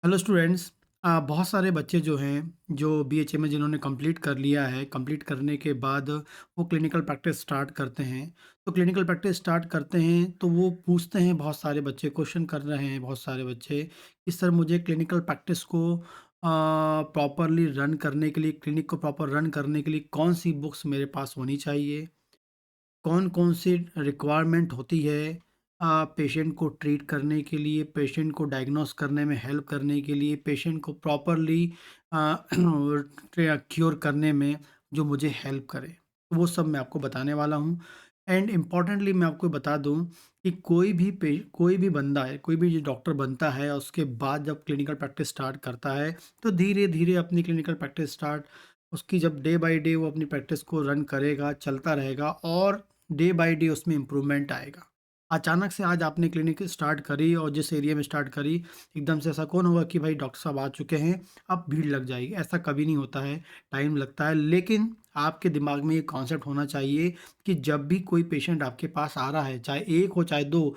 Hello students. बहुत सारे बच्चे जो हैं जो बीएचए में जिन्होंने कंप्लीट कर लिया है, कंप्लीट करने के बाद वो क्लिनिकल प्रैक्टिस स्टार्ट करते हैं। तो क्लिनिकल प्रैक्टिस स्टार्ट करते हैं तो वो पूछते हैं, बहुत सारे बच्चे क्वेश्चन कर रहे हैं, बहुत सारे बच्चे कि सर मुझे क्लिनिकल प्रैक्टिस को प्रॉपरली रन करने के लिए, क्लिनिक को प्रॉपर रन करने के लिए कौन सी बुक्स मेरे पास होनी चाहिए, कौन-कौन सी रिक्वायरमेंट होती है पेशेंट को ट्रीट करने के लिए, पेशेंट को डायग्नोस करने में हेल्प करने के लिए, पेशेंट को प्रॉपरली क्योर करने में जो मुझे हेल्प करे। तो वो सब मैं आपको बताने वाला हूँ। एंड इम्पॉर्टेंटली मैं आपको बता दूँ कि कोई भी बंदा है, कोई भी जो डॉक्टर बनता है, उसके बाद जब क्लिनिकल प्रैक्टिस स्टार्ट करता है, तो धीरे-धीरे अपनी क्लिनिकल प्रैक्टिस स्टार्ट उसकी जब डे बाय डे वो अपनी प्रैक्टिस को रन करेगा, चलता रहेगा और डे बाय डे उसमें इम्प्रूवमेंट आएगा। अचानक से आज आपने क्लिनिक स्टार्ट करी और जिस एरिया में स्टार्ट करी, एकदम से ऐसा कौन होगा कि भाई डॉक्टर साहब आ चुके हैं, अब भीड़ लग जाएगी, ऐसा कभी नहीं होता है, टाइम लगता है। लेकिन आपके दिमाग में ये कॉन्सेप्ट होना चाहिए कि जब भी कोई पेशेंट आपके पास आ रहा है, चाहे 1 हो चाहे 2,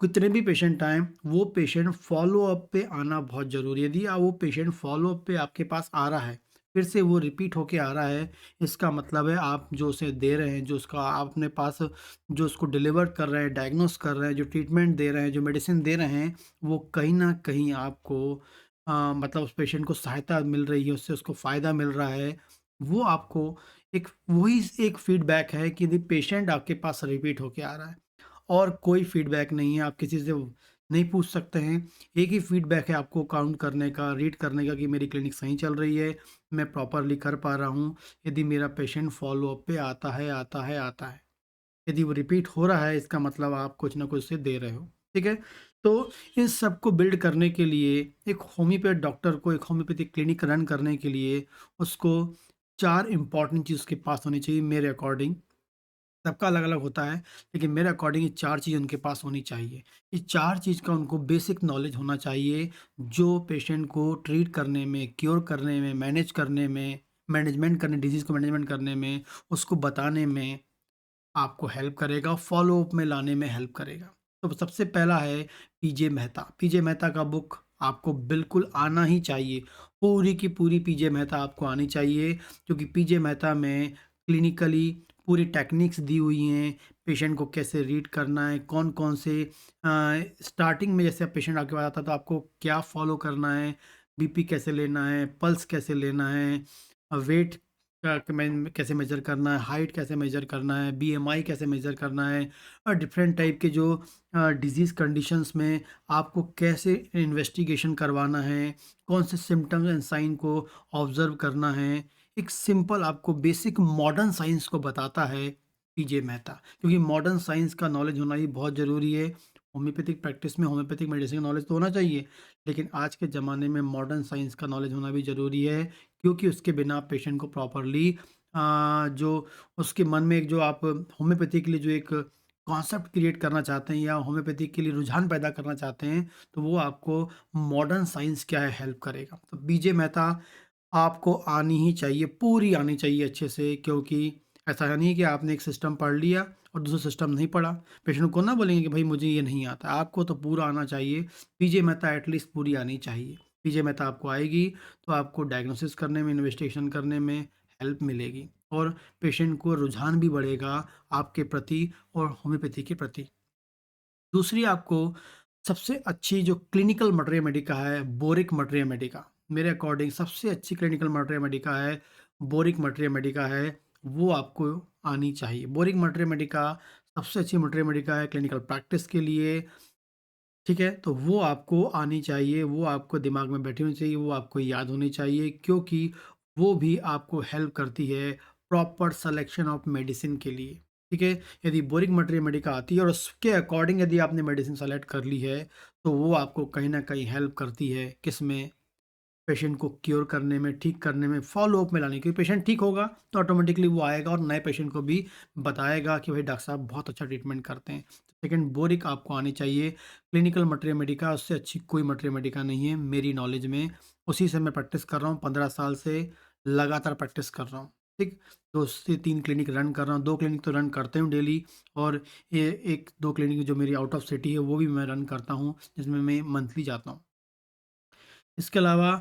कितने भी पेशेंट आएँ, वो पेशेंट फ़ॉलो-अप पे आना बहुत ज़रूरी है। यदि वो पेशेंट फ़ॉलो-अप पे आपके पास आ रहा है, फिर से वो रिपीट होके आ रहा है, इसका मतलब है आप जो उसे दे रहे हैं, जो उसका आप अपने पास जो उसको डिलीवर कर रहे हैं, डायग्नोस कर रहे हैं, जो ट्रीटमेंट दे रहे हैं, जो मेडिसिन दे रहे हैं, वो कहीं न कहीं आपको मतलब उस पेशेंट को सहायता मिल रही है, उससे उसको फ़ायदा मिल रहा है। वो आपको एक फीडबैक है कि यदि पेशेंट आपके पास रिपीट होके आ रहा है। और कोई फीडबैक नहीं है, आप किसी से नहीं पूछ सकते हैं। एक ही फीडबैक है आपको काउंट करने का, रीड करने का कि मेरी क्लिनिक सही चल रही है, मैं प्रॉपरली कर पा रहा हूँ। यदि मेरा पेशेंट फ़ॉलो-अप पे आता है, आता है, आता है। यदि वो रिपीट हो रहा है, इसका मतलब आप कुछ न कुछ उसे दे रहे हो, ठीक है? तो इन सबको बिल्ड करने के लिए एक होम्योपैथ डॉक्टर को एक होम्योपैथिक क्लिनिक रन करने के लिए उसको 4 इम्पोर्टेंट चीज़ उसके पास होनी चाहिए मेरे अकॉर्डिंग। सबका अलग-अलग होता है, लेकिन मेरे अकॉर्डिंग ये 4 चीज़ उनके पास होनी चाहिए। ये 4 चीज़ का उनको बेसिक नॉलेज होना चाहिए, जो पेशेंट को ट्रीट करने में, क्योर करने में, मैनेज करने में, मैनेजमेंट करने डिज़ीज़ को मैनेजमेंट करने में, उसको बताने में आपको हेल्प करेगा, फ़ॉलो-अप में लाने में हेल्प करेगा। तो सबसे पहला है पीजे मेहता। पीजे मेहता का बुक आपको बिल्कुल आना ही चाहिए। पूरी की पूरी पीजे मेहता आपको आनी चाहिए, क्योंकि पीजे मेहता में क्लिनिकली पूरी टेक्निक्स दी हुई हैं, पेशेंट को कैसे रीड करना है, कौन-कौन से स्टार्टिंग में जैसे पेशेंट आपके पास आता है तो आपको क्या फ़ॉलो करना है, बीपी कैसे लेना है, पल्स कैसे लेना है, वेट कैसे मेजर करना है, हाइट कैसे मेजर करना है, बीएमआई कैसे मेजर करना है और डिफरेंट टाइप के जो डिजीज़ कंडीशंस में आपको कैसे इन्वेस्टिगेशन करवाना है, कौन से सिम्पटम्स एंड साइन को ऑब्ज़र्व करना है। एक सिंपल आपको बेसिक मॉडर्न साइंस को बताता है पीजे मेहता, क्योंकि मॉडर्न साइंस का नॉलेज होना ही बहुत ज़रूरी है। होम्योपैथिक प्रैक्टिस में होम्योपैथिक मेडिसिन का नॉलेज तो होना चाहिए, लेकिन आज के ज़माने में मॉडर्न साइंस का नॉलेज होना भी ज़रूरी है, क्योंकि उसके बिना पेशेंट को प्रॉपरली जो उसके मन में एक जो आप होम्योपैथी के लिए जो एक कॉन्सेप्ट क्रिएट करना चाहते हैं या होम्योपैथी के लिए रुझान पैदा करना चाहते हैं, तो वो आपको मॉडर्न साइंस क्या है हेल्प करेगा। तो बीजे मेहता आपको आनी ही चाहिए, पूरी आनी चाहिए अच्छे से, क्योंकि ऐसा नहीं है कि आपने एक सिस्टम पढ़ लिया और दूसरा सिस्टम नहीं पढ़ा। पेशेंट को ना बोलेंगे कि भाई मुझे ये नहीं आता, आपको तो पूरा आना चाहिए। पीजे मेहता एटलीस्ट पूरी आनी चाहिए। पीजे मेहता आपको आएगी तो आपको डायग्नोसिस करने में, इन्वेस्टिगेशन करने में हेल्प मिलेगी और पेशेंट को रुझान भी बढ़ेगा आपके प्रति और होम्योपैथी के प्रति। दूसरी आपको सबसे अच्छी जो क्लिनिकल मटेरिया मेडिका है, बोरिक मटेरिया मेडिका। मेरे अकॉर्डिंग सबसे अच्छी क्लिनिकल मटेरिया मेडिका है, बोरिक मटेरिया मेडिका है, वो आपको आनी चाहिए। बोरिक मटेरिया मेडिका सबसे अच्छी मटेरिया मेडिका है क्लिनिकल प्रैक्टिस के लिए, ठीक है? तो वो आपको आनी चाहिए, वो आपको दिमाग में बैठी होनी चाहिए, वो आपको याद होनी चाहिए, क्योंकि वो भी आपको हेल्प करती है प्रॉपर सिलेक्शन ऑफ मेडिसिन के लिए, ठीक है? यदि बोरिक मटेरियल मेडिका आती है और उसके अकॉर्डिंग यदि आपने मेडिसिन सेलेक्ट कर ली है, तो वो आपको कहीं न कहीं हेल्प करती है, किसमें? पेशेंट को क्योर करने में, ठीक करने में, फ़ॉलो-अप में लाने, क्योंकि पेशेंट ठीक होगा तो ऑटोमेटिकली वो आएगा और नए पेशेंट को भी बताएगा कि भाई डॉक्टर साहब बहुत अच्छा ट्रीटमेंट करते हैं। सेकंड बोरिक आपको आनी चाहिए। क्लिनिकल मटेरियल मेडिका उससे अच्छी कोई मटेरियल मेडिका नहीं है मेरी नॉलेज में। उसी से मैं प्रैक्टिस कर रहा हूँ, 15 साल से लगातार प्रैक्टिस कर रहा हूँ, ठीक? 2 से 3 क्लिनिक रन कर रहा हूँ, 2 क्लिनिक तो रन करते हूँ डेली और ये 1-2 क्लिनिक जो मेरी आउट ऑफ सिटी है वो भी मैं रन करता हूँ, जिसमें मैं मंथली जाता हूँ। इसके अलावा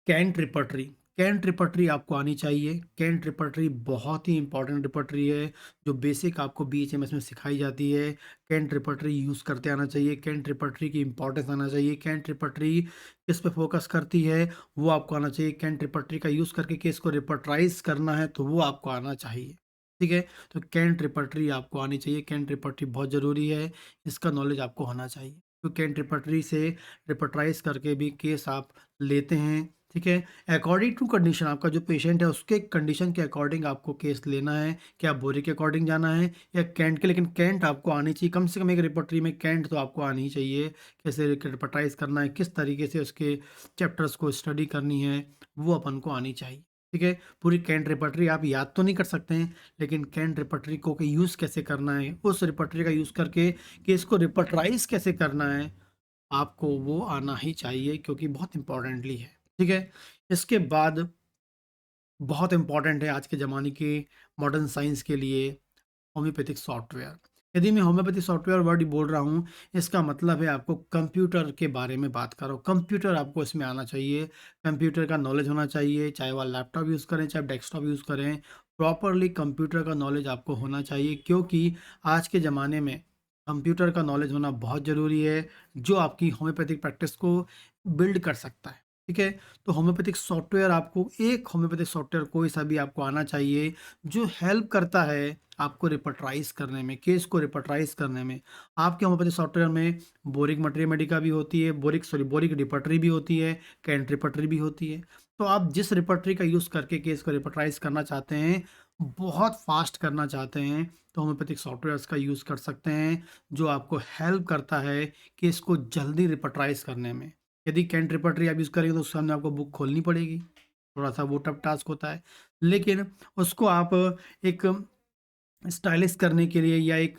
कैंट रिपर्टरी, कैंट रिपर्टरी आपको आनी चाहिए। कैंट रिपर्टरी बहुत ही इंपॉर्टेंट रिपर्टरी है, जो बेसिक आपको बीएचएमएस में सिखाई जाती है। कैंट रिपर्टरी यूज़ करते आना चाहिए, कैंट रिपर्टरी की इंपॉर्टेंस आना चाहिए, कैंट रिपर्टरी किस पे फोकस करती है वो आपको आना चाहिए। कैंट रिपर्टरी का यूज़ करके केस को रिपर्टराइज करना है तो वो आपको आना चाहिए। ठीक है, तो कैंट रिपर्टरी आपको आनी चाहिए। कैंट रिपर्टरी बहुत ज़रूरी है, इसका नॉलेज आपको होना चाहिए। तो कैंट रिपर्टरी से रिपर्टराइज करके भी केस आप लेते हैं। ठीक है, अकॉर्डिंग टू कंडीशन, आपका जो पेशेंट है उसके कंडीशन के अकॉर्डिंग आपको केस लेना है, क्या बोरी के अकॉर्डिंग जाना है या कैंट के। लेकिन कैंट आपको आनी चाहिए, कम से कम एक रिपोर्टरी में कैंट तो आपको आनी ही चाहिए। कैसे रिपर्टाइज करना है, किस तरीके से उसके चैप्टर्स को स्टडी करनी है, वो अपन को आनी चाहिए। ठीक है, पूरी कैंट रिपर्टरी आप याद तो नहीं कर सकते हैं, लेकिन कैंट रिपर्टरी को यूज़ कैसे करना है, उस रिपर्टरी का यूज़ करके केस को रिपर्टराइज कैसे करना है, आपको वो आना ही चाहिए, क्योंकि बहुत इम्पोर्टेंटली है। ठीक है, इसके बाद बहुत इम्पोर्टेंट है आज के ज़माने के मॉडर्न साइंस के लिए होम्योपैथिक सॉफ्टवेयर। यदि मैं होम्योपैथिक सॉफ्टवेयर वर्ड ही बोल रहा हूँ, इसका मतलब है आपको कंप्यूटर के बारे में बात कर रहा हूँ। कंप्यूटर आपको इसमें आना चाहिए, कंप्यूटर का नॉलेज होना चाहिए, चाहे वो लैपटॉप यूज़ करें, चाहे डेस्कटॉप यूज़ करें, प्रॉपरली कंप्यूटर का नॉलेज आपको होना चाहिए, क्योंकि आज के ज़माने में कंप्यूटर का नॉलेज होना बहुत ज़रूरी है, जो आपकी होम्योपैथिक प्रैक्टिस को बिल्ड कर सकता है। ठीक है, तो होम्योपैथिक सॉफ्टवेयर आपको, एक होम्योपैथिक सॉफ्टवेयर कोई सा भी आपको आना चाहिए, जो हेल्प करता है आपको रिपर्टराइज करने में, केस को रिपर्टराइज करने में। आपके होम्योपैथिक सॉफ्टवेयर में बोरिक मटेरियल मेडिका भी होती है, बोरिक रिपर्टरी भी होती है, कैंट रिपर्टरी भी होती है। तो आप जिस रिपर्टरी का यूज़ करके केस को रिपर्टराइज करना चाहते हैं, बहुत फास्ट करना चाहते हैं, तो होम्योपैथिक सॉफ्टवेयर्स का यूज़ कर सकते हैं, जो आपको हेल्प करता है केस को जल्दी रिपर्टराइज करने में। यदि कैंट रिपर्टरी आप यूज़ करेंगे तो उस सामने आपको बुक खोलनी पड़ेगी, थोड़ा सा वो टफ टास्क होता है। लेकिन उसको आप एक स्टाइलिश करने के लिए या एक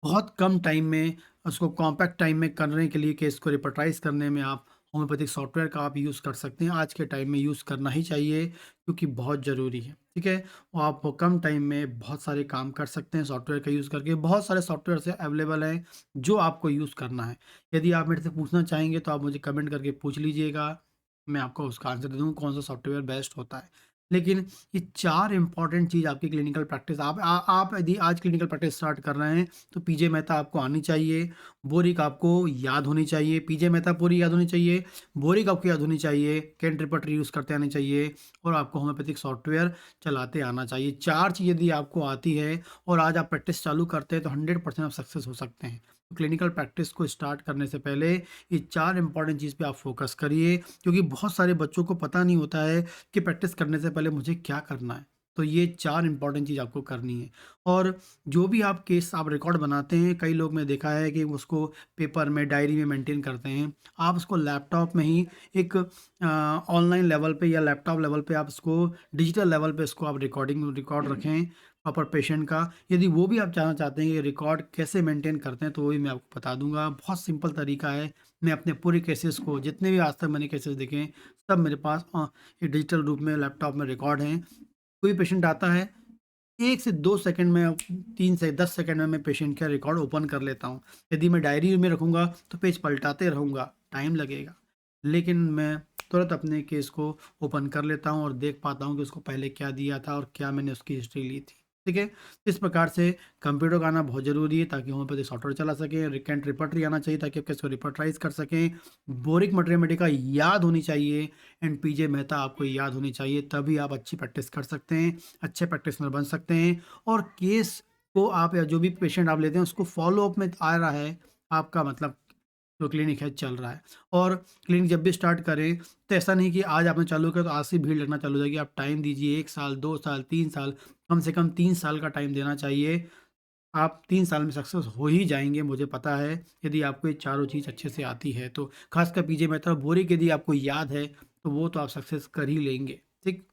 बहुत कम टाइम में, उसको कॉम्पैक्ट टाइम में करने के लिए, केस को रिपर्टाइज करने में आप होम्योपैथिक सॉफ्टवेयर का आप यूज़ कर सकते हैं। आज के टाइम में यूज़ करना ही चाहिए, क्योंकि बहुत ज़रूरी है। ठीक है, और आप कम टाइम में बहुत सारे काम कर सकते हैं सॉफ्टवेयर का यूज़ करके। बहुत सारे सॉफ्टवेयर से अवेलेबल हैं जो आपको यूज़ करना है। यदि आप मेरे से पूछना चाहेंगे तो आप मुझे कमेंट करके पूछ लीजिएगा, मैं आपको उसका आंसर दे दूँगा कौन सा सॉफ्टवेयर बेस्ट होता है। लेकिन ये 4 इम्पोर्टेंट चीज़ आपकी क्लिनिकल प्रैक्टिस, आप यदि आज क्लिनिकल प्रैक्टिस स्टार्ट कर रहे हैं, तो पीजे मेहता आपको आनी चाहिए, बोरिक आपको याद होनी चाहिए, पीजे मेहता पूरी याद होनी चाहिए, बोरिक आपको याद होनी चाहिए, कैंट रिपर्टरी यूज़ करते आनी चाहिए और आपको होम्योपैथिक सॉफ्टवेयर चलाते आना चाहिए। 4 चीज़ यदि आपको आती है और आज आप प्रैक्टिस चालू करते हैं, तो 100% आप सक्सेस हो सकते हैं। तो क्लिनिकल प्रैक्टिस को स्टार्ट करने से पहले ये 4 इम्पोर्टेंट चीज़ पे आप फ़ोकस करिए, क्योंकि बहुत सारे बच्चों को पता नहीं होता है कि प्रैक्टिस करने से पहले मुझे क्या करना है। तो ये 4 इम्पोर्टेंट चीज़ आपको करनी है। और जो भी आप केस आप रिकॉर्ड बनाते हैं, कई लोग मैंने देखा है कि उसको पेपर में, डायरी में मेंटेन करते हैं। आप उसको लैपटॉप में ही एक ऑनलाइन लेवल पे या लैपटॉप लेवल पे आप इसको, डिजिटल लेवल पे इसको आप रिकॉर्ड रखें प्रॉपर पेशेंट का। यदि वो भी आप जानना चाहते हैं कि रिकॉर्ड कैसे मेंटेन करते हैं, तो वो भी मैं आपको बता दूँगा। बहुत सिंपल तरीका है। मैं अपने पूरे केसेस को, जितने भी आज तक मैंने केसेस देखे हैं, सब मेरे पास ये डिजिटल रूप में लैपटॉप में रिकॉर्ड हैं। कोई पेशेंट आता है, 1 से 2 सेकंड में, 3 से 10 सेकंड में मैं पेशेंट का रिकॉर्ड ओपन कर लेता हूँ। यदि मैं डायरी में रखूँगा तो पेज पलटाते रहूँगा, टाइम लगेगा। लेकिन मैं तुरंत अपने केस को ओपन कर लेता हूँ और देख पाता हूँ कि उसको पहले क्या दिया था और क्या मैंने उसकी हिस्ट्री ली थी। ठीक है? इस प्रकार से कंप्यूटर का आना बहुत ज़रूरी है, ताकि होम्योपैथिक सॉफ्टवेयर चला सकें। रिकेंट रिपर्टरी आना चाहिए ताकि आप केस को रिपर्टराइज़ कर सकें। बोरिक मटेरियल का याद होनी चाहिए एंड पीजे मेहता आपको याद होनी चाहिए, तभी आप अच्छी प्रैक्टिस कर सकते हैं, अच्छे प्रैक्टिशनर बन सकते हैं। और केस को आप, या जो भी पेशेंट आप लेते हैं, उसको फ़ॉलो-अप में आ रहा है, आपका मतलब जो क्लिनिक है चल रहा है। और क्लिनिक जब भी स्टार्ट करें, तो ऐसा नहीं कि आज आपने चालू किया तो आज से भीड़ लगना चालू हो जाएगी। आप टाइम दीजिए, 1 साल, 2 साल, 3 साल, कम से कम 3 साल का टाइम देना चाहिए। आप 3 साल में सक्सेस हो ही जाएँगे, मुझे पता है, यदि आपको ये चारों चीज़ अच्छे से आती है तो। ख़ासकर पीजे मेहता और बोरिक यदि आपको याद है, तो वो तो आप सक्सेस कर ही लेंगे। ठीक?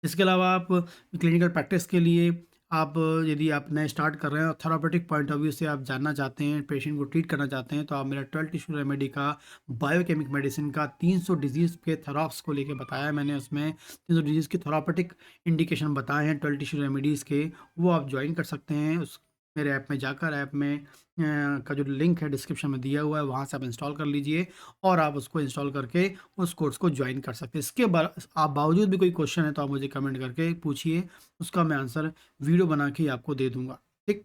इसके अलावा आप क्लिनिकल प्रैक्टिस के लिए, आप यदि आप नए स्टार्ट कर रहे हैं और थेरापेटिक पॉइंट ऑफ व्यू से आप जानना चाहते हैं, पेशेंट को ट्रीट करना चाहते हैं, तो आप मेरा 12 टिश्यू रेमेडी का, बायोकेमिक मेडिसिन का 300 डिजीज़ के थेराप्स को लेके बताया मैंने, उसमें 300 डिजीज़ के थेरापेटिक इंडिकेशन बताए हैं 12 टिश्यू रेमेडीज़ के, वो आप ज्वाइन कर सकते हैं। मेरे ऐप में जाकर ऐप में का जो लिंक है डिस्क्रिप्शन में दिया हुआ है, वहाँ से आप इंस्टॉल कर लीजिए और आप उसको इंस्टॉल करके उस कोर्स को जॉइन कर सकते हैं। इसके आप बावजूद भी कोई क्वेश्चन है तो आप मुझे कमेंट करके पूछिए, उसका मैं आंसर वीडियो बना के आपको दे दूँगा। ठीक?